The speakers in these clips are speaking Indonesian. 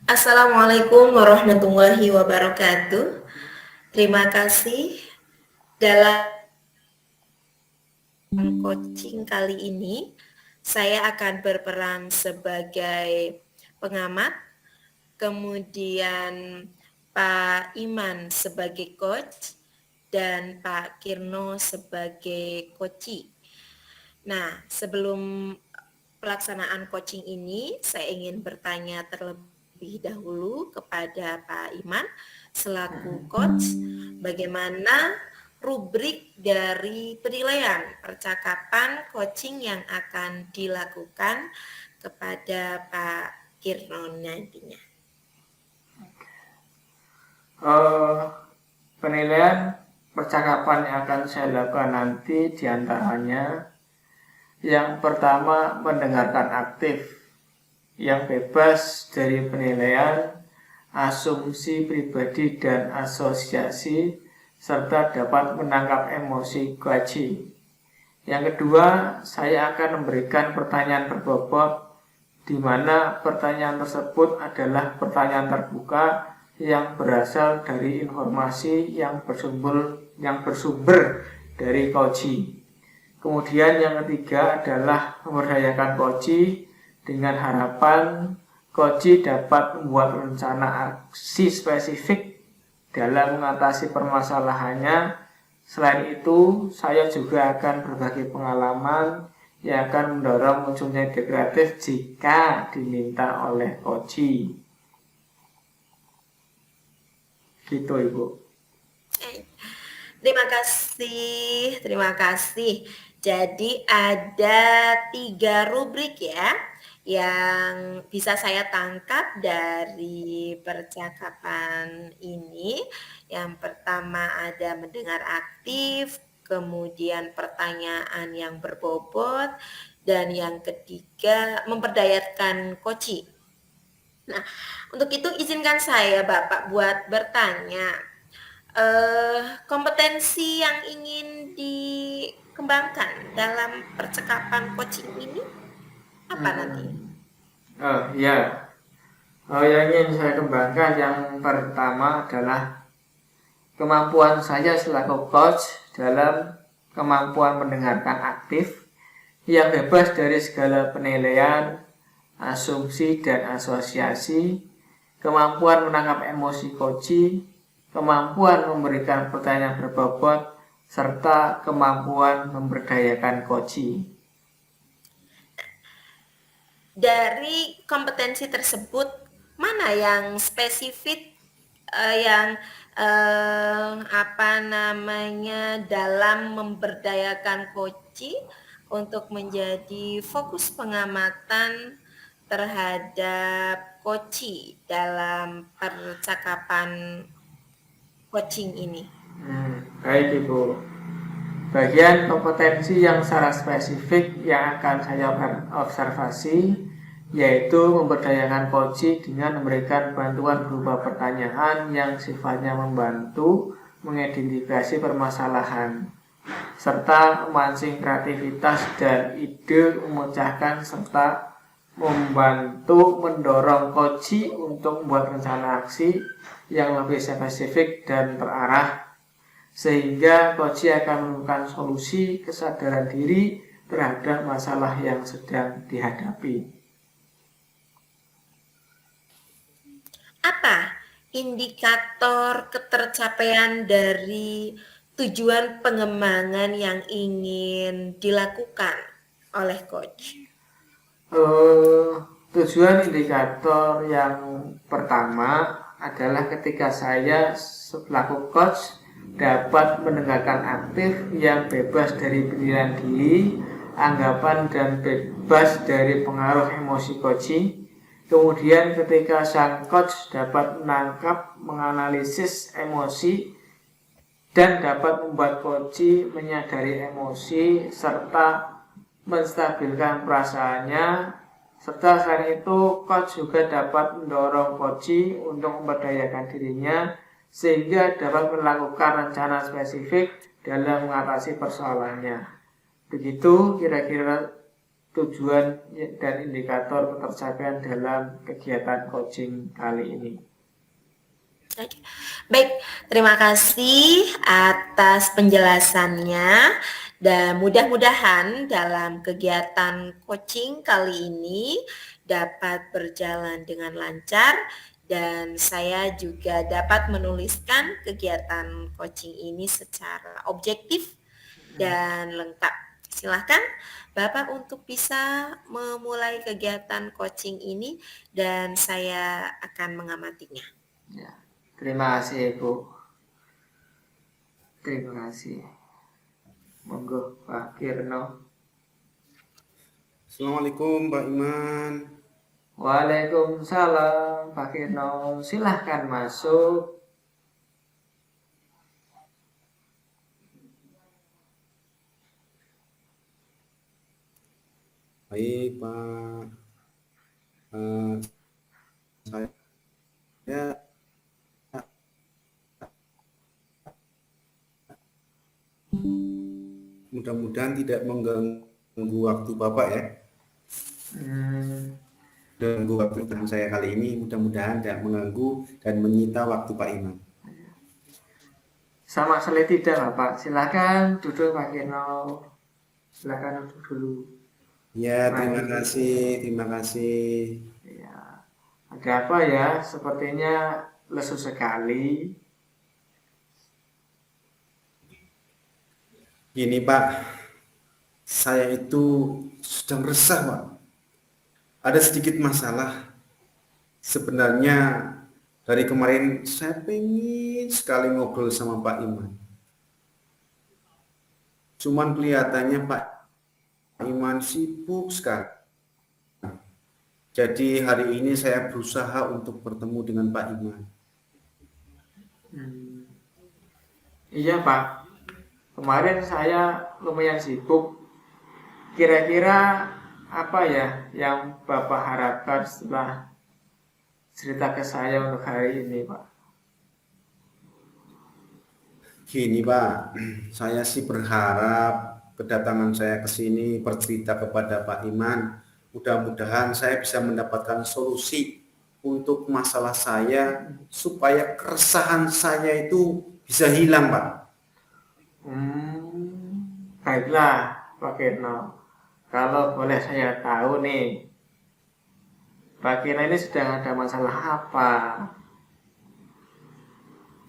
Assalamualaikum warahmatullahi wabarakatuh. Terima kasih. Dalam coaching kali ini, saya akan berperan sebagai pengamat, kemudian Pak Iman sebagai coach, dan Pak Kirno sebagai coachee. Nah, sebelum pelaksanaan coaching ini, saya ingin bertanya terlebih dahulu kepada Pak Iman selaku coach, bagaimana rubrik dari penilaian percakapan coaching yang akan dilakukan kepada Pak Kirno nantinya. Penilaian percakapan yang akan saya lakukan nanti diantaranya yang pertama mendengarkan aktif, yang bebas dari penilaian, asumsi pribadi dan asosiasi, serta dapat menangkap emosi coachee. Yang kedua, saya akan memberikan pertanyaan berbobot di mana pertanyaan tersebut adalah pertanyaan terbuka yang berasal dari informasi yang bersumber dari coachee. Kemudian yang ketiga adalah memberdayakan coachee dengan harapan coachee dapat membuat rencana aksi spesifik dalam mengatasi permasalahannya. Selain itu, saya juga akan berbagi pengalaman yang akan mendorong munculnya ide kreatif jika diminta oleh coachee. Gitu, Ibu. Terima kasih. Jadi ada 3 rubrik ya yang bisa saya tangkap dari percakapan ini. Yang pertama ada mendengar aktif, kemudian pertanyaan yang berbobot, dan yang ketiga memperdayakan coaching. Nah, untuk itu izinkan saya Bapak buat bertanya. Kompetensi yang ingin dikembangkan dalam percakapan coaching ini apa nanti? Ya, yang ingin saya kembangkan yang pertama adalah kemampuan saya selaku coach dalam kemampuan mendengarkan aktif yang bebas dari segala penilaian, asumsi, dan asosiasi, kemampuan menangkap emosi coachee, kemampuan memberikan pertanyaan berbobot, serta kemampuan memberdayakan coachee. Dari kompetensi tersebut, mana yang spesifik yang dalam memberdayakan coachee untuk menjadi fokus pengamatan terhadap coachee dalam percakapan coaching ini? Baik, Ibu. Bagian kompetensi yang secara spesifik yang akan saya observasi yaitu memberdayakan coachee dengan memberikan bantuan berupa pertanyaan yang sifatnya membantu mengidentifikasi permasalahan serta memancing kreativitas dan ide memecahkan serta membantu mendorong coachee untuk membuat rencana aksi yang lebih spesifik dan terarah sehingga coachee akan menemukan solusi kesadaran diri terhadap masalah yang sedang dihadapi. Apa indikator ketercapaian dari tujuan pengembangan yang ingin dilakukan oleh coach? Tujuan indikator yang pertama adalah ketika saya selaku coach dapat mendengarkan aktif yang bebas dari penilaian diri, anggapan, dan bebas dari pengaruh emosi coachee. Kemudian ketika sang coach dapat menangkap, menganalisis emosi, dan dapat membuat coachee menyadari emosi serta menstabilkan perasaannya, serta selain itu coach juga dapat mendorong coachee untuk memberdayakan dirinya sehingga dapat melakukan rencana spesifik dalam mengatasi persoalannya. Begitu kira-kira tujuan dan indikator ketercapaian dalam kegiatan coaching kali ini. Baik, terima kasih atas penjelasannya dan mudah-mudahan dalam kegiatan coaching kali ini dapat berjalan dengan lancar dan saya juga dapat menuliskan kegiatan coaching ini secara objektif dan lengkap. Silahkan Bapak untuk bisa memulai kegiatan coaching ini dan saya akan mengamatinya. Ya, terima kasih Ibu. Terima kasih. Monggo Pak Kirno. Assalamualaikum Pak Iman. Waalaikumsalam Pak Kirno. Silahkan masuk. Baik Pak. Saya mudah-mudahan tidak mengganggu waktu Bapak ya. Mengganggu waktu saya kali ini, mudah-mudahan tidak mengganggu dan menyita waktu Pak Iman. Sama sekali tidak Bapak. Silakan duduk Pak Kirno. Silakan duduk dulu. Ya, terima kasih. Ya. Ada apa ya? Sepertinya lesu sekali. Gini Pak, saya itu sedang resah Pak. Ada sedikit masalah. Sebenarnya dari kemarin saya pengen sekali ngobrol sama Pak Iman. Cuman kelihatannya Pak Iman sibuk sekali. Jadi hari ini saya berusaha untuk bertemu dengan Pak Iman. Iya Pak. Kemarin saya lumayan sibuk. Kira-kira apa ya yang Bapak harapkan setelah cerita ke saya untuk hari ini Pak? Gini Pak, saya sih berharap kedatangan saya ke sini bercerita kepada Pak Iman. Mudah-mudahan saya bisa mendapatkan solusi untuk masalah saya supaya keresahan saya itu bisa hilang Pak. Baiklah Pak Kirno. Kalau boleh saya tahu nih, Pak Kirno ini sedang ada masalah apa?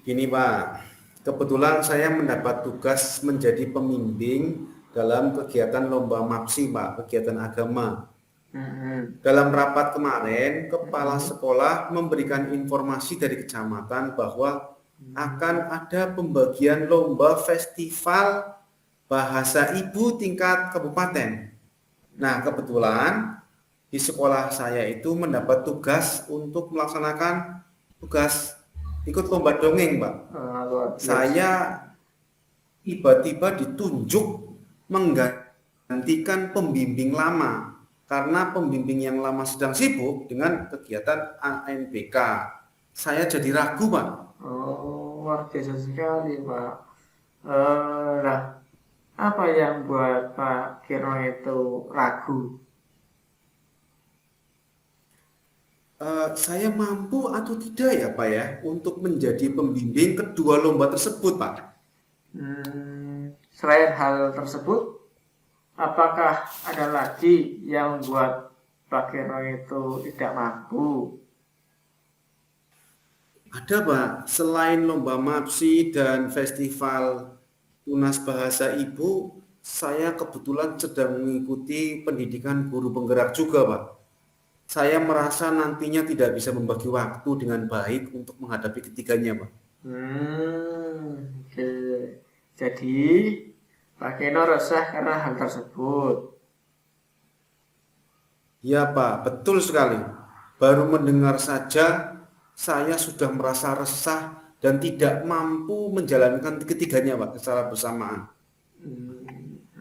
Gini Pak, kebetulan saya mendapat tugas menjadi pembimbing dalam kegiatan lomba MAPSI Pak, kegiatan agama. Dalam rapat kemarin, kepala sekolah memberikan informasi dari kecamatan bahwa akan ada pembagian lomba festival bahasa ibu tingkat kabupaten. Nah, kebetulan di sekolah saya itu mendapat tugas untuk melaksanakan tugas ikut lomba dongeng, Pak. Saya tiba-tiba ditunjuk menggantikan pembimbing lama karena pembimbing yang lama sedang sibuk dengan kegiatan ANBK. Saya jadi ragu, Pak. Oh, luar biasa sekali, Pak. Nah, apa yang buat Pak Kirno itu ragu? Saya mampu atau tidak ya, Pak ya, untuk menjadi pembimbing kedua lomba tersebut, Pak? Selain hal tersebut, apakah ada lagi yang membuat Pak Kirno itu tidak mampu? Ada Pak, selain lomba MAPSI dan festival Tunas Bahasa Ibu, saya kebetulan sedang mengikuti pendidikan guru penggerak juga Pak. Saya merasa nantinya tidak bisa membagi waktu dengan baik untuk menghadapi ketiganya Pak. Oke. Jadi, Pak Kirno resah karena hal tersebut. Ya Pak, betul sekali. Baru mendengar saja saya sudah merasa resah dan tidak mampu menjalankan ketiganya Pak secara bersamaan.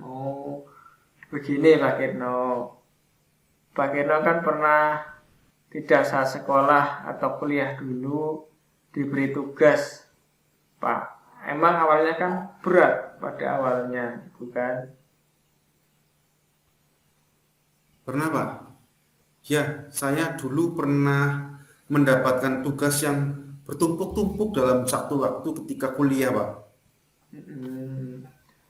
Oh, begini Pak Kirno. Pak Kirno kan pernah tidak saat sekolah atau kuliah dulu diberi tugas, Pak. Emang awalnya kan berat pada awalnya, bukan? Pernah, Pak. Ya, saya dulu pernah mendapatkan tugas yang bertumpuk-tumpuk dalam satu waktu ketika kuliah, Pak. Hmm,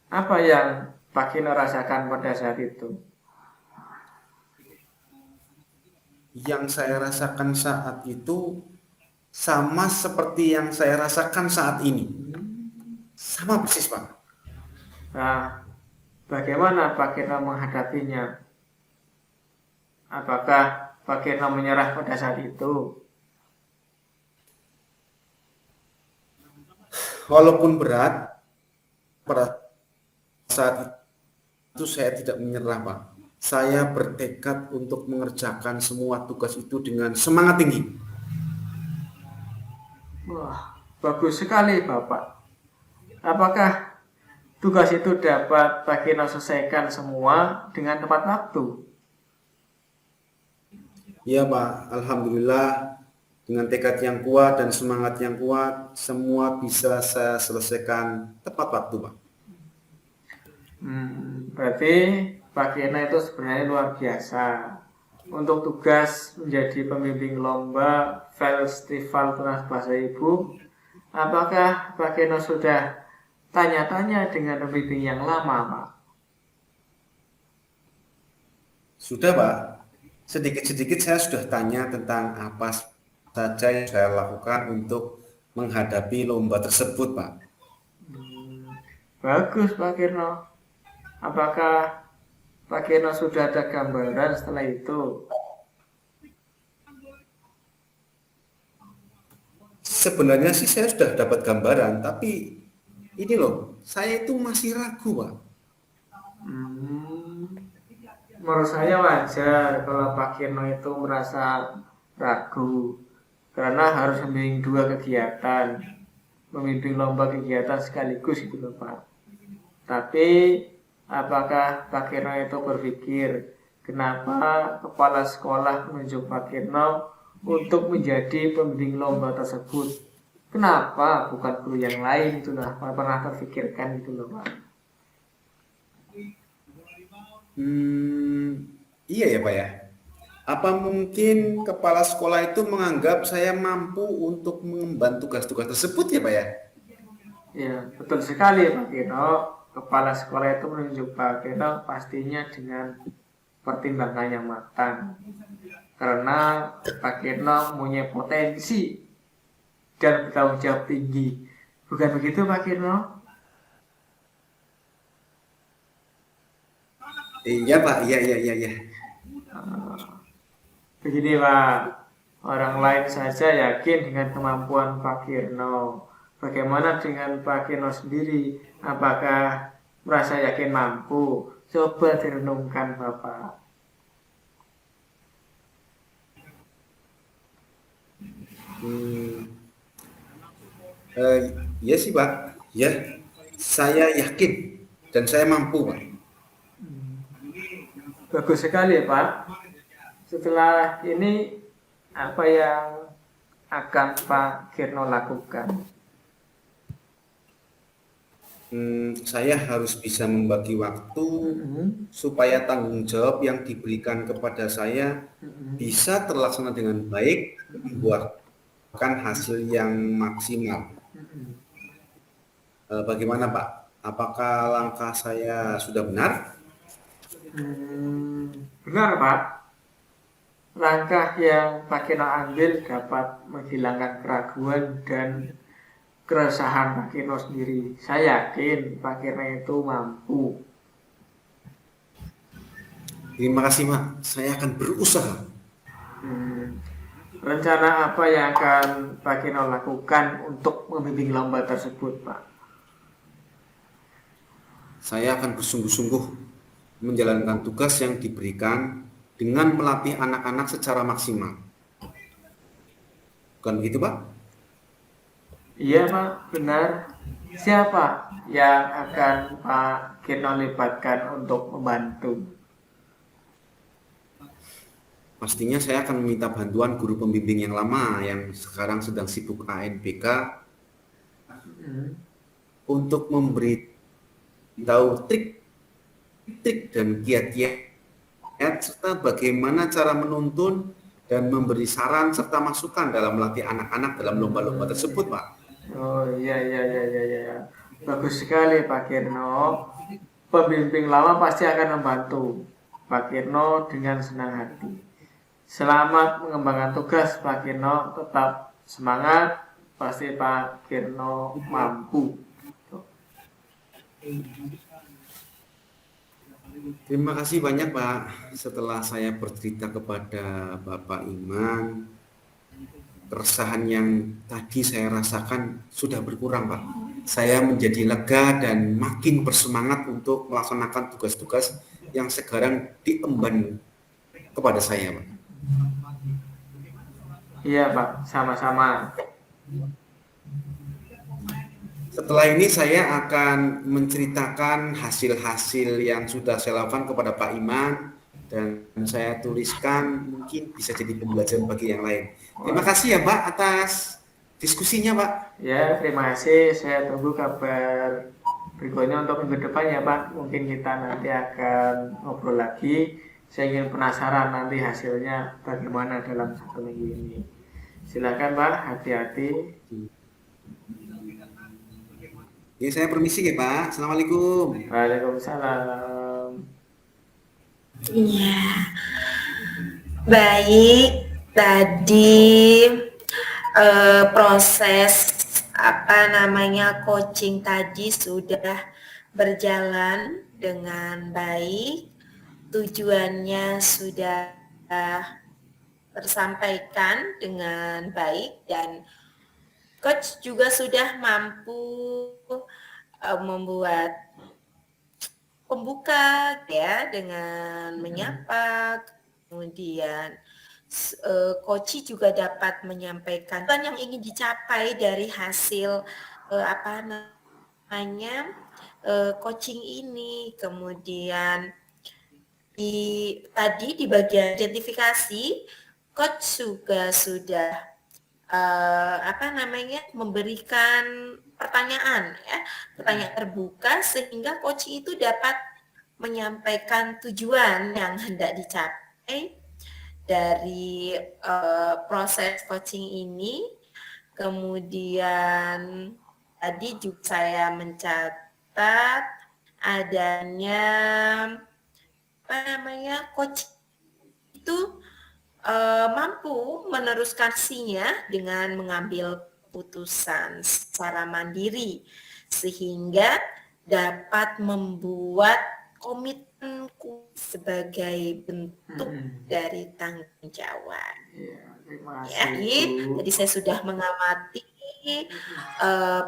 apa yang Pak Kino rasakan pada saat itu? Yang saya rasakan saat itu sama seperti yang saya rasakan saat ini. Sama persis, Pak. Nah, bagaimana Pak Kino menghadapinya? Apakah Pak Kino menyerah pada saat itu? Walaupun berat, pada saat itu saya tidak menyerah, Pak. Saya bertekad untuk mengerjakan semua tugas itu dengan semangat tinggi. Wah, bagus sekali Bapak. Apakah tugas itu dapat Pak Kino selesaikan semua dengan tepat waktu? Ya, Pak, alhamdulillah dengan tekad yang kuat dan semangat yang kuat, semua bisa saya selesaikan tepat waktu, Pak. Berarti Pak Kino itu sebenarnya luar biasa. Untuk tugas menjadi pembimbing lomba Festival Tunas Bahasa Ibu, apakah Pak Kino sudah tanya-tanya dengan pembimbing yang lama, Pak? Sudah, Pak. Sedikit-sedikit saya sudah tanya tentang apa saja yang saya lakukan untuk menghadapi lomba tersebut, Pak. Bagus Pak Kirno. Apakah Pak Kirno sudah ada gambaran setelah itu? Sebenarnya sih saya sudah dapat gambaran, tapi ini loh, saya itu masih ragu, Pak. Hmm, menurut saya wajar kalau Pak Kirno itu merasa ragu karena harus membimbing dua kegiatan, membimbing lomba kegiatan sekaligus gitu loh Pak. Tapi apakah Pak Kirno itu berpikir kenapa kepala sekolah menunjuk Pak Kirno untuk menjadi pembimbing lomba tersebut? Kenapa bukan guru yang lain itu lah pernah terfikirkan gitu loh Pak. Iya ya, Pak ya. Apa mungkin kepala sekolah itu menganggap saya mampu untuk mengemban tugas-tugas tersebut ya, Pak ya? Ya betul sekali Pak Kino. Kepala sekolah itu menunjuk Pak Kino pastinya dengan pertimbangan yang matang. Karena Pak Kino mempunyai potensi dan bertanggung jawab tinggi. Bukan begitu Pak Kino? Iya, Pak. Iya, iya, iya, iya. Begini Pak, orang lain saja yakin dengan kemampuan Pak Kirno. Bagaimana dengan Pak Kirno sendiri? Apakah merasa yakin mampu? Coba direnungkan Bapak. Hmm, eh, iya sih, Pak. Ya, saya yakin dan saya mampu, Pak. Bagus sekali Pak. Setelah ini apa yang akan Pak Kirno lakukan? Saya harus bisa membagi waktu supaya tanggung jawab yang diberikan kepada saya bisa terlaksana dengan baik, membuahkan hasil yang maksimal. Bagaimana, Pak? Apakah langkah saya sudah benar? Benar Pak. Langkah yang Pak Kino ambil dapat menghilangkan keraguan dan keresahan Pak Kino sendiri. Saya yakin Pak Kino itu mampu. Terima kasih, Pak. Saya akan berusaha. Rencana apa yang akan Pak Kino lakukan untuk membimbing lomba tersebut, Pak? Saya akan bersungguh-sungguh menjalankan tugas yang diberikan dengan melatih anak-anak secara maksimal. Bukan begitu, Pak? Iya, Pak, benar. Siapa yang akan Pak Kino libatkan untuk membantu? Pastinya saya akan meminta bantuan guru pembimbing yang lama yang sekarang sedang sibuk ANBK untuk memberi tahu trik dan kiat-kiat serta bagaimana cara menuntun dan memberi saran serta masukan dalam melatih anak-anak dalam lomba-lomba tersebut, Pak. Oh iya iya iya iya iya. Bagus sekali Pak Kirno. Pembimbing lama pasti akan membantu Pak Kirno dengan senang hati. Selamat mengembangkan tugas Pak Kirno, tetap semangat, pasti Pak Kirno mampu. Terima kasih banyak, Pak. Setelah saya bercerita kepada Bapak Iman, keresahan yang tadi saya rasakan sudah berkurang, Pak. Saya menjadi lega dan makin bersemangat untuk melaksanakan tugas-tugas yang sekarang diemban kepada saya, Pak. Iya Pak, sama-sama. Setelah ini saya akan menceritakan hasil-hasil yang sudah saya lakukan kepada Pak Iman dan saya tuliskan, mungkin bisa jadi pembelajaran bagi yang lain. Terima kasih ya Pak atas diskusinya, Pak. Ya, terima kasih. Saya tunggu kabar berikutnya untuk minggu depan ya Pak. Mungkin kita nanti akan ngobrol lagi. Saya ingin penasaran nanti hasilnya bagaimana dalam 1 minggu ini. Silakan Pak, hati-hati. Ya, saya permisi ya Pak. Assalamualaikum. Waalaikumsalam. Iya, baik. Tadi proses coaching tadi sudah berjalan dengan baik. Tujuannya sudah tersampaikan dengan baik dan coach juga sudah mampu membuat pembuka ya dengan menyapa, kemudian coach juga dapat menyampaikan apa yang ingin dicapai dari hasil coaching ini. Kemudian tadi di bagian identifikasi coach juga sudah memberikan pertanyaan terbuka sehingga coach itu dapat menyampaikan tujuan yang hendak dicapai dari proses coaching ini. Kemudian tadi juga saya mencatat adanya coach itu mampu meneruskan aksinya dengan mengambil keputusan secara mandiri sehingga dapat membuat komitmenku sebagai bentuk dari tanggung jawab. Jadi saya sudah mengamati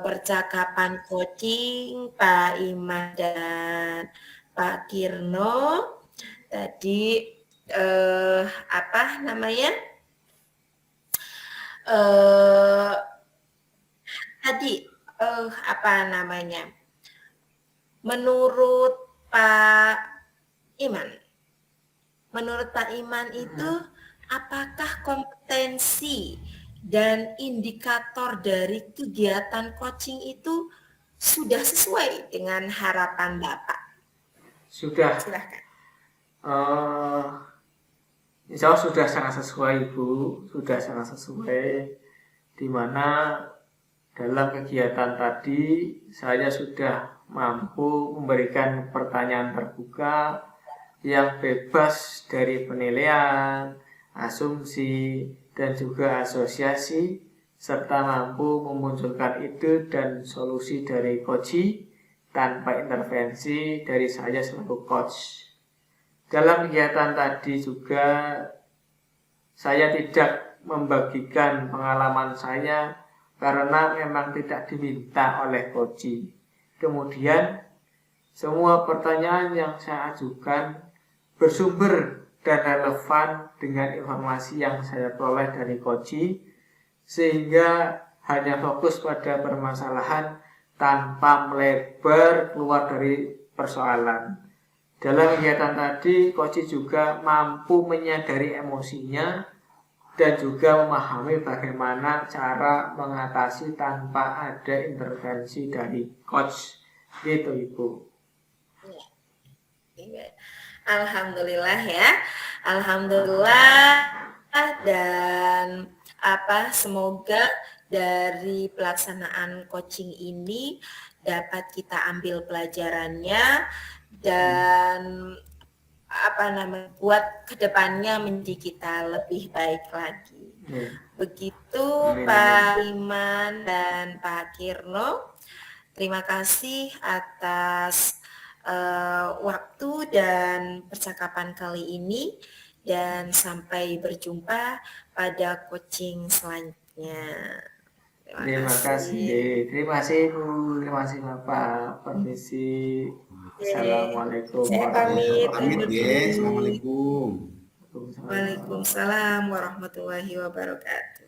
percakapan coaching Pak Iman dan Pak Kirno tadi menurut Pak Iman itu apakah kompetensi dan indikator dari kegiatan coaching itu sudah sesuai dengan harapan Bapak? Sudah. Silakan. Insya Allah sudah sangat sesuai Bu, sudah sangat sesuai, di mana dalam kegiatan tadi saya sudah mampu memberikan pertanyaan terbuka yang bebas dari penilaian, asumsi, dan juga asosiasi, serta mampu memunculkan ide dan solusi dari coach tanpa intervensi dari saya selaku coach. Dalam kegiatan tadi juga saya tidak membagikan pengalaman saya karena memang tidak diminta oleh coach. Kemudian semua pertanyaan yang saya ajukan bersumber dan relevan dengan informasi yang saya peroleh dari coach, sehingga hanya fokus pada permasalahan tanpa melebar keluar dari persoalan. Dalam kegiatan tadi, coach juga mampu menyadari emosinya dan juga memahami bagaimana cara mengatasi tanpa ada intervensi dari coach. Gitu Ibu. Alhamdulillah ya. Alhamdulillah dan semoga dari pelaksanaan coaching ini dapat kita ambil pelajarannya dan buat kedepannya menjadi kita lebih baik lagi. Begitu Pak Iman dan Pak Kirno. Terima kasih atas waktu dan percakapan kali ini dan sampai berjumpa pada coaching selanjutnya. Terima kasih. Terima kasih Bu, terima kasih Bapak. Permisi. Assalamualaikum Saya pamit. Pamit ya. Assalamualaikum. Waalaikumsalam warahmatullahi wabarakatuh.